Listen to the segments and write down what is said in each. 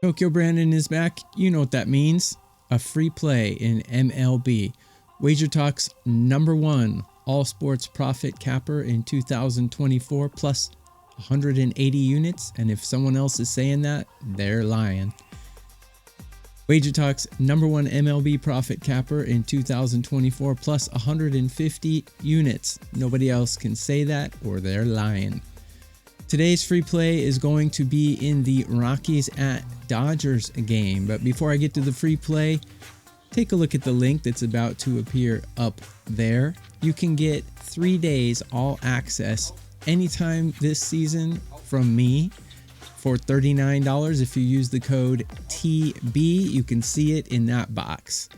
Tokyo Brandon is back. You know what that means. A free play in MLB. Wager Talk's #1 all sports profit capper in 2024 plus 180 units. And if someone else is saying that, they're lying. Wager Talk's #1 MLB profit capper in 2024 plus 150 units. Nobody else can say that or they're lying. Today's free play is going to be in the Rockies at Dodgers game. But before I get to the free play, take a look at the link that's about to appear up there. You can get 3 days all access anytime this season from me for $39. If you use the code TB, you can see it in that box.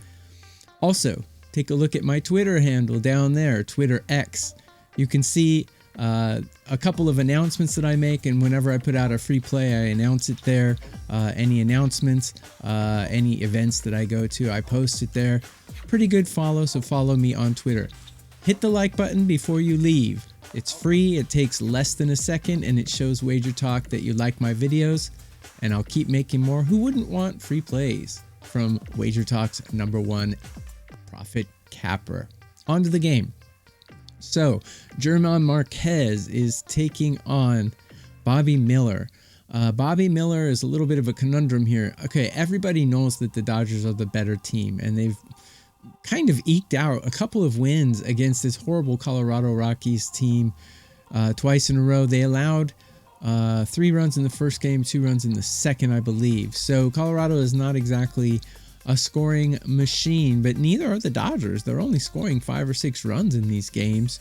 Also, take a look at my Twitter handle down there, Twitter X. You can see a couple of announcements that I make, and whenever I put out a free play, I announce it there. Any announcements, any events that I go to, I post it there. Pretty good follow, so follow me on Twitter. Hit the like button before you leave. It's free, it takes less than a second, and it shows Wager Talk that you like my videos, and I'll keep making more. Who wouldn't want free plays from Wager Talk's #1 profit capper? On to the game. So, German Marquez is taking on Bobby Miller. Bobby Miller is a little bit of a conundrum here. Okay, everybody knows that the Dodgers are the better team, and they've kind of eked out a couple of wins against this horrible Colorado Rockies team twice in a row. They allowed 3 runs in the first game, 2 runs in the second, I believe. So Colorado is not exactly a scoring machine, but neither are the Dodgers. They're only scoring 5 or 6 runs in these games.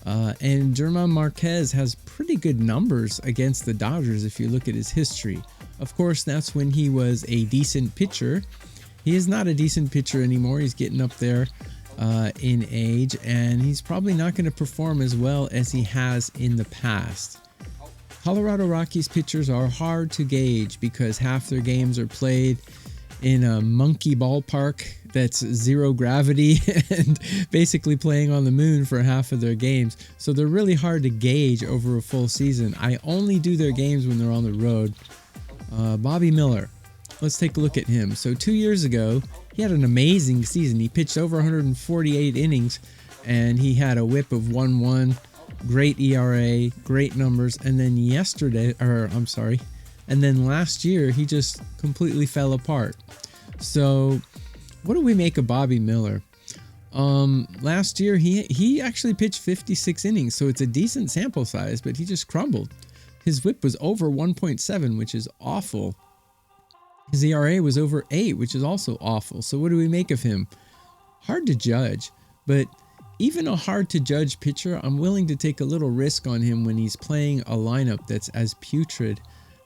And German Marquez has pretty good numbers against the Dodgers if you look at his history. Of course, that's when he was a decent pitcher. He is not a decent pitcher anymore. He's getting up there in age, and he's probably not going to perform as well as he has in the past. Colorado Rockies pitchers are hard to gauge because half their games are played in a monkey ballpark that's 0 gravity and basically playing on the moon for half of their games. So they're really hard to gauge over a full season. I only do their games when they're on the road. Bobby Miller, let's take a look at him. So 2 years ago, he had an amazing season. He pitched over 148 innings and he had a whip of 1.1, great ERA, great numbers. And then and then last year, he just completely fell apart. So what do we make of Bobby Miller? Last year, he actually pitched 56 innings, so it's a decent sample size, but he just crumbled. His whip was over 1.7, which is awful. His ERA was over 8, which is also awful. So what do we make of him? Hard to judge, but even a hard-to-judge pitcher, I'm willing to take a little risk on him when he's playing a lineup that's as putrid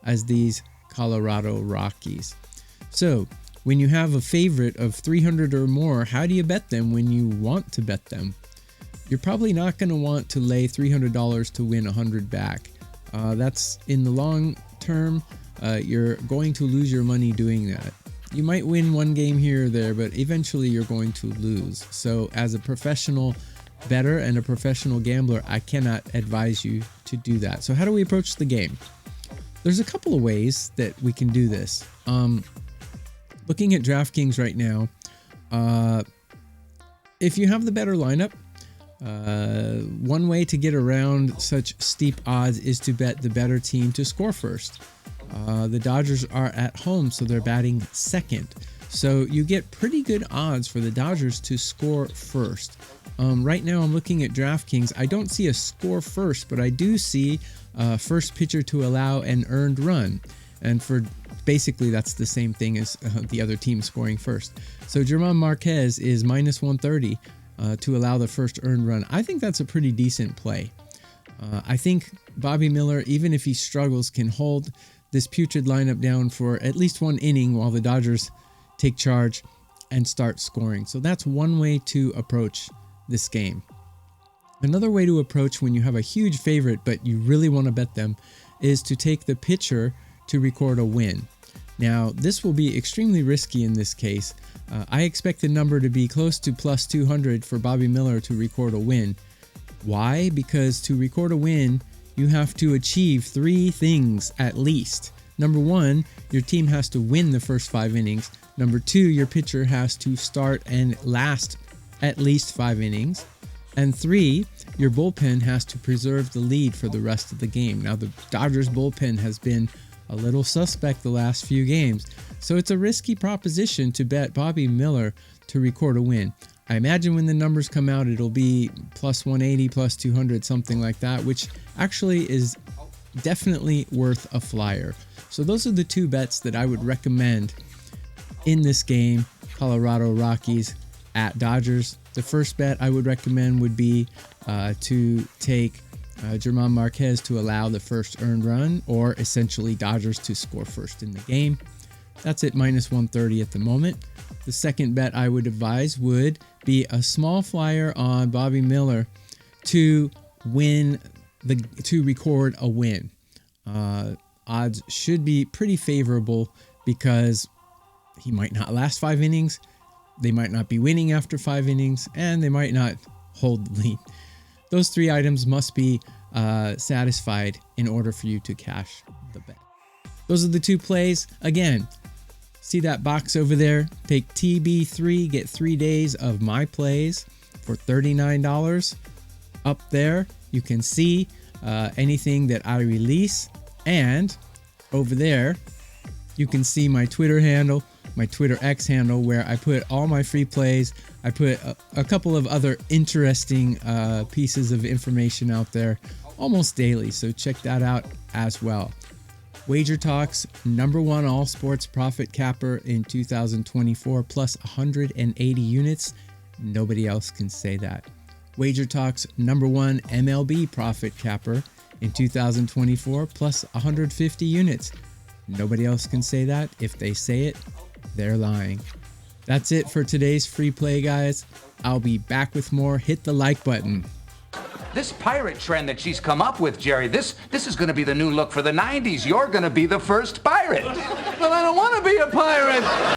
as these Colorado Rockies. So, when you have a favorite of 300 or more, how do you bet them when you want to bet them? You're probably not going to want to lay $300 to win 100 back. That's in the long term, you're going to lose your money doing that. You might win one game here or there, but eventually you're going to lose. So as a professional bettor and a professional gambler, I cannot advise you to do that. So how do we approach the game? There's a couple of ways that we can do this. Looking at DraftKings right now, if you have the better lineup, one way to get around such steep odds is to bet the better team to score first. The Dodgers are at home, so they're batting second. So you get pretty good odds for the Dodgers to score first. Right now I'm looking at DraftKings. I don't see a score first, but I do see first pitcher to allow an earned run. And for basically that's the same thing as the other team scoring first. So German Marquez is -130 to allow the first earned run. I think that's a pretty decent play. I think Bobby Miller, even if he struggles, can hold this putrid lineup down for at least one inning while the Dodgers take charge and start scoring. So that's one way to approach this game. Another way to approach when you have a huge favorite but you really want to bet them is to take the pitcher to record a win. Now, this will be extremely risky in this case. I expect the number to be close to +200 for Bobby Miller to record a win. Why? Because to record a win, you have to achieve 3 things at least. Number one, your team has to win the first 5 innings. Number two, your pitcher has to start and last at least 5 innings. And 3, your bullpen has to preserve the lead for the rest of the game. Now, the Dodgers bullpen has been a little suspect the last few games, so it's a risky proposition to bet Bobby Miller to record a win. I imagine when the numbers come out, it'll be plus 180, plus 200, something like that, which actually is definitely worth a flyer. So those are the 2 bets that I would recommend in this game, Colorado Rockies at Dodgers. The first bet I would recommend would be to take German Marquez to allow the first earned run, or essentially Dodgers to score first in the game. That's at minus 130 at the moment. The second bet I would advise would be a small flyer on Bobby Miller to record a win. Odds should be pretty favorable because he might not last 5 innings. They might not be winning after 5 innings, and they might not hold the lead. Those 3 items must be satisfied in order for you to cash the bet. Those are the 2 plays. Again, see that box over there? Take TB3, get 3 days of my plays for $39. Up there, you can see anything that I release. And over there, you can see my Twitter handle, my Twitter X handle, where I put all my free plays. I put a couple of other interesting pieces of information out there almost daily, so check that out as well. Wager Talks, #1 all sports profit capper in 2024, plus 180 units. Nobody else can say that. Wager Talks, #1 MLB profit capper in 2024, plus 150 units. Nobody else can say that. If they say it, they're lying. That's it for today's free play, guys. I'll be back with more. Hit the like button. This pirate trend that she's come up with, Jerry, this is going to be the new look for the 90s. You're going to be the first pirate. But I don't want to be a pirate.